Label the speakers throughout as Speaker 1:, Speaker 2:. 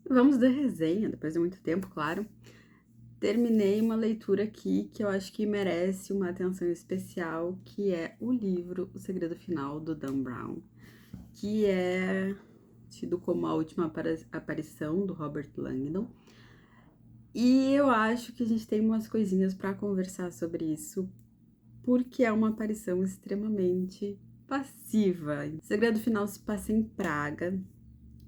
Speaker 1: Vamos dar resenha, depois de muito tempo, claro. Terminei uma leitura aqui que eu acho que merece uma atenção especial, que é o livro O Segredo Final, do Dan Brown, que é tido como a última aparição do Robert Langdon. E eu acho que a gente tem umas coisinhas para conversar sobre isso, porque é uma aparição extremamente passiva. O Segredo Final se passa em Praga.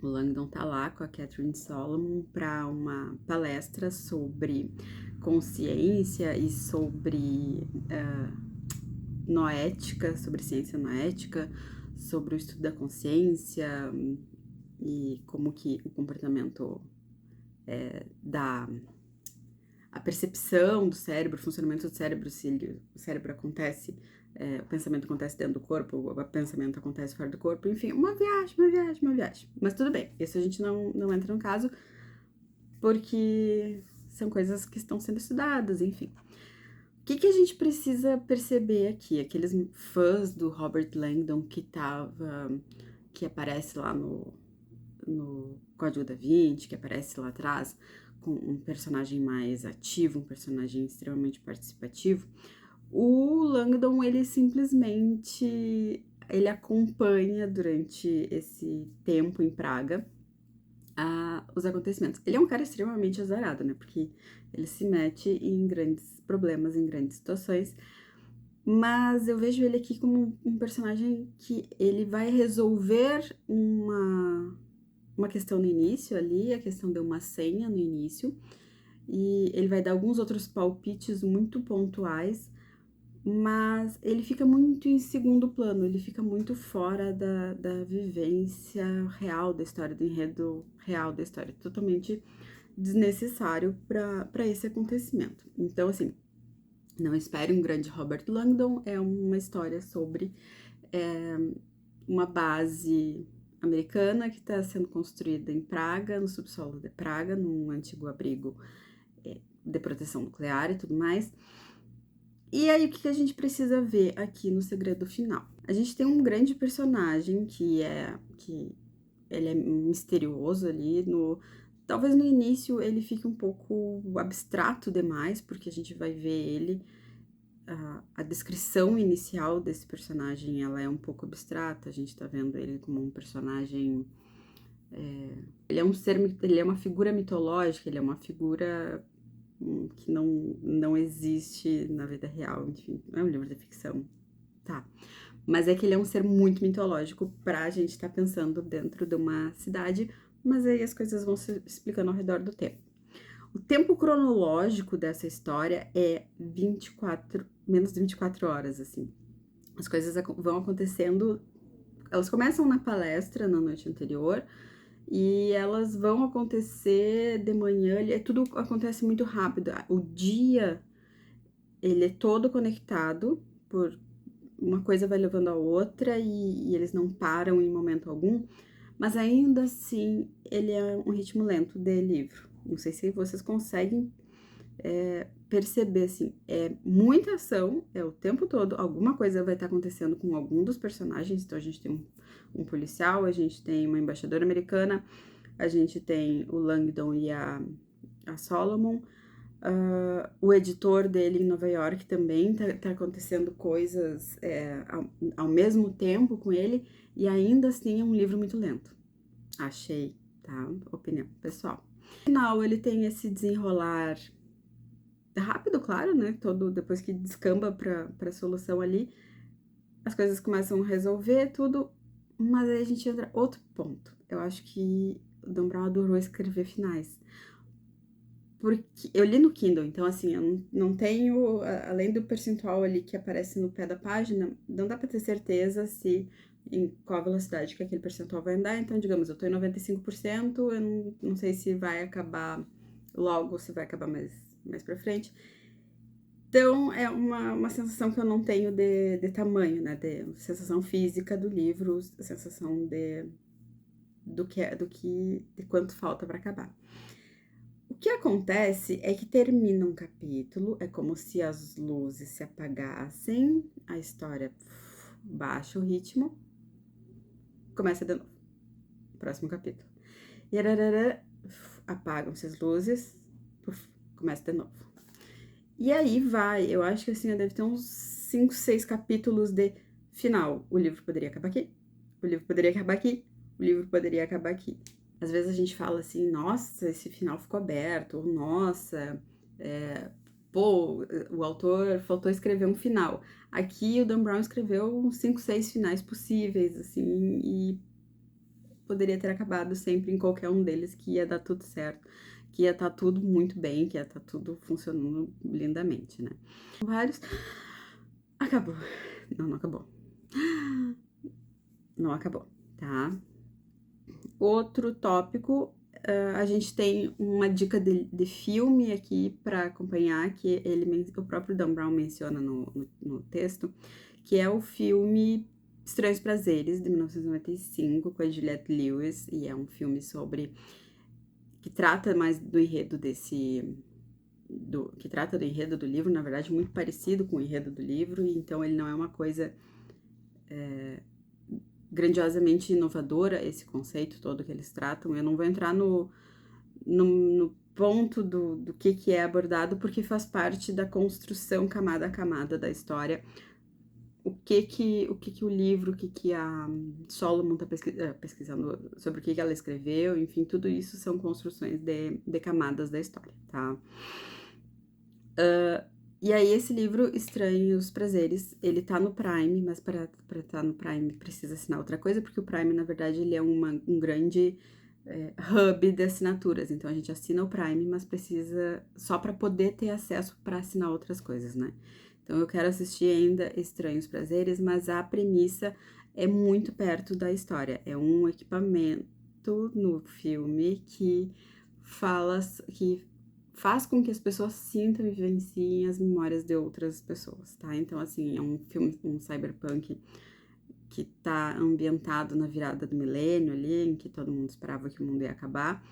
Speaker 1: O Langdon tá lá com a Catherine Solomon para uma palestra sobre consciência e sobre noética, sobre ciência noética, sobre o estudo da consciência e como que o comportamento da a percepção do cérebro, o funcionamento do cérebro, se o cérebro acontece, o pensamento acontece dentro do corpo, o pensamento acontece fora do corpo, enfim, uma viagem. Mas tudo bem, isso a gente não entra no caso, porque são coisas que estão sendo estudadas, enfim. O que a gente precisa perceber aqui? Aqueles fãs do Robert Langdon que aparece lá no Código da Vinci, que aparece lá atrás, com um personagem mais ativo, um personagem extremamente participativo. O Langdon, ele simplesmente ele acompanha durante esse tempo em Praga os acontecimentos. Ele é um cara extremamente azarado, né? Porque ele se mete em grandes problemas, em grandes situações. Mas eu vejo ele aqui como um personagem que ele vai resolver uma questão no início ali, a questão de uma senha no início, e ele vai dar alguns outros palpites muito pontuais, mas ele fica muito em segundo plano, ele fica muito fora da vivência real da história, do enredo real da história, totalmente desnecessário para esse acontecimento. Então, assim, não espere um grande Robert Langdon, é uma história sobre uma base americana que está sendo construída em Praga, no subsolo de Praga, num antigo abrigo de proteção nuclear e tudo mais. E aí, o que a gente precisa ver aqui no Segredo Final? A gente tem um grande personagem que ele é misterioso ali, talvez no início ele fique um pouco abstrato demais, porque a gente vai ver ele, a descrição inicial desse personagem, ela é um pouco abstrata, a gente tá vendo ele como um personagem, ele é um ser, ele é uma figura mitológica, ele é uma figura que não existe na vida real, enfim, é um livro de ficção, tá. Mas é que ele é um ser muito mitológico pra gente estar pensando dentro de uma cidade, mas aí as coisas vão se explicando ao redor do tempo. O tempo cronológico dessa história é menos de 24 horas, assim. As coisas vão acontecendo, elas começam na palestra na noite anterior, e elas vão acontecer de manhã, tudo acontece muito rápido. O dia, ele é todo conectado, por uma coisa vai levando a outra e eles não param em momento algum, mas ainda assim ele é um ritmo lento de livro. Não sei se vocês conseguem perceber, assim, é muita ação, é o tempo todo, alguma coisa vai estar acontecendo com algum dos personagens, então a gente tem um policial, a gente tem uma embaixadora americana, a gente tem o Langdon e a Solomon, o editor dele em Nova York também tá acontecendo coisas ao mesmo tempo com ele, e ainda assim é um livro muito lento. Achei, tá? Opinião pessoal. No final, ele tem esse desenrolar rápido, claro, né? Todo depois que descamba pra solução ali, as coisas começam a resolver tudo, mas aí a gente entra outro ponto. Eu acho que o Dan Brown adorou escrever finais. Porque eu li no Kindle, então assim, eu não tenho, além do percentual ali que aparece no pé da página, não dá pra ter certeza se em qual velocidade que aquele percentual vai andar. Então, digamos, eu tô em 95%, eu não sei se vai acabar logo, se vai acabar mais pra frente. Então, é uma sensação que eu não tenho de tamanho, né? De sensação física do livro, a sensação de quanto falta para acabar. O que acontece é que termina um capítulo, é como se as luzes se apagassem, a história baixa o ritmo, começa de novo. Próximo capítulo. E ararara, apagam-se as luzes, puf, começa de novo. E aí vai, eu acho que assim, deve ter uns 5, 6 capítulos de final. O livro poderia acabar aqui, o livro poderia acabar aqui, o livro poderia acabar aqui. Às vezes a gente fala assim, nossa, esse final ficou aberto, ou nossa, pô, o autor faltou escrever um final. Aqui o Dan Brown escreveu uns 5, 6 finais possíveis, assim, e poderia ter acabado sempre em qualquer um deles, que ia dar tudo certo, que ia estar tudo muito bem, que ia estar tudo funcionando lindamente, né? Vários. Acabou. Não, não acabou. Não acabou, tá? Outro tópico, a gente tem uma dica de filme aqui para acompanhar, que o próprio Dan Brown menciona no texto, que é o filme Estranhos Prazeres, de 1995, com a Juliette Lewis, e é um filme que trata mais do enredo que trata do enredo do livro, na verdade, muito parecido com o enredo do livro, e então ele não é uma coisa grandiosamente inovadora, esse conceito todo que eles tratam. Eu não vou entrar no ponto do que é abordado, porque faz parte da construção camada a camada da história. O que o livro, o que a Solomon tá pesquisando sobre o que ela escreveu, enfim, tudo isso são construções de camadas da história, tá? E aí, esse livro, Estranhos Prazeres, ele tá no Prime, mas para estar no Prime precisa assinar outra coisa, porque o Prime, na verdade, ele é um grande hub de assinaturas. Então, a gente assina o Prime, mas precisa só para poder ter acesso para assinar outras coisas, né? Então, eu quero assistir ainda Estranhos Prazeres, mas a premissa é muito perto da história. É um equipamento no filme que faz com que as pessoas sintam e vivenciem as memórias de outras pessoas, tá? Então, assim, é um filme, um cyberpunk que tá ambientado na virada do milênio ali, em que todo mundo esperava que o mundo ia acabar.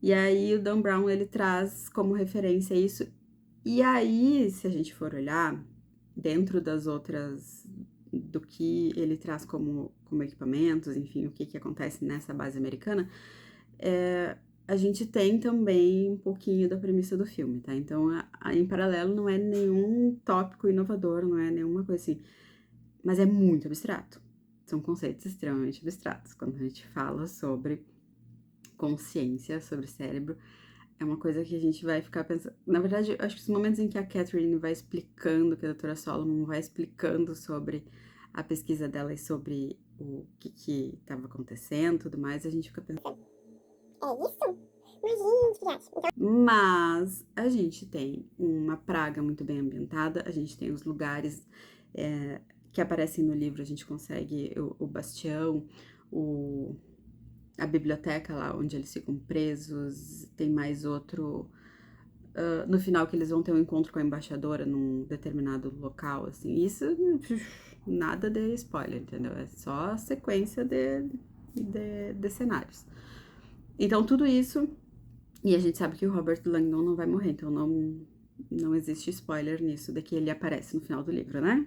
Speaker 1: E aí o Dan Brown, ele traz como referência isso. E aí, se a gente for olhar, dentro das outras, do que ele traz como equipamentos, enfim, o que acontece nessa base americana, a gente tem também um pouquinho da premissa do filme, tá? Então, em paralelo, não é nenhum tópico inovador, não é nenhuma coisa assim, mas é muito abstrato. São conceitos extremamente abstratos. Quando a gente fala sobre consciência, sobre cérebro, é uma coisa que a gente vai ficar pensando. Na verdade, eu acho que os momentos em que a Catherine vai explicando, que a doutora Solomon vai explicando sobre a pesquisa dela e sobre o que estava acontecendo e tudo mais, a gente fica pensando. É isso? Imagina, então... Mas a gente tem uma praga muito bem ambientada, a gente tem os lugares que aparecem no livro, a gente consegue o bastião, a biblioteca lá onde eles ficam presos, tem mais outro. No final que eles vão ter um encontro com a embaixadora num determinado local, assim, isso nada de spoiler, entendeu? É só sequência de cenários. Então, tudo isso, e a gente sabe que o Robert Langdon não vai morrer, então não existe spoiler nisso, de que ele aparece no final do livro, né?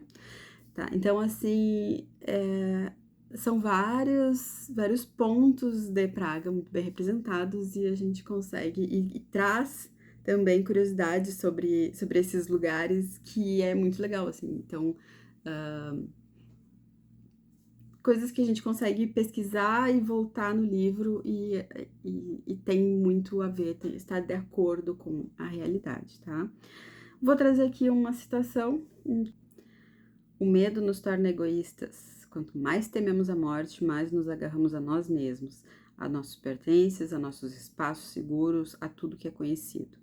Speaker 1: Tá, então, assim, são vários pontos de Praga muito bem representados e a gente consegue, e traz também curiosidades sobre esses lugares, que é muito legal, assim. Então, coisas que a gente consegue pesquisar e voltar no livro e tem muito a ver, está de acordo com a realidade, tá? Vou trazer aqui uma citação. O medo nos torna egoístas. Quanto mais tememos a morte, mais nos agarramos a nós mesmos, a nossos pertences, a nossos espaços seguros, a tudo que é conhecido.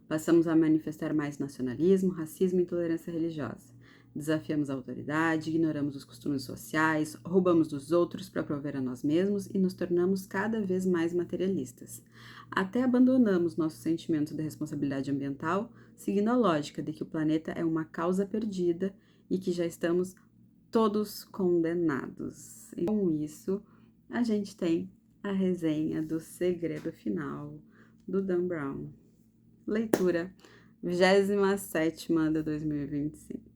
Speaker 1: Passamos a manifestar mais nacionalismo, racismo e intolerância religiosa. Desafiamos a autoridade, ignoramos os costumes sociais, roubamos dos outros para prover a nós mesmos e nos tornamos cada vez mais materialistas. Até abandonamos nossos sentimentos de responsabilidade ambiental, seguindo a lógica de que o planeta é uma causa perdida e que já estamos todos condenados. E com isso, a gente tem a resenha do Segredo Final, do Dan Brown. Leitura 27ª de 2025.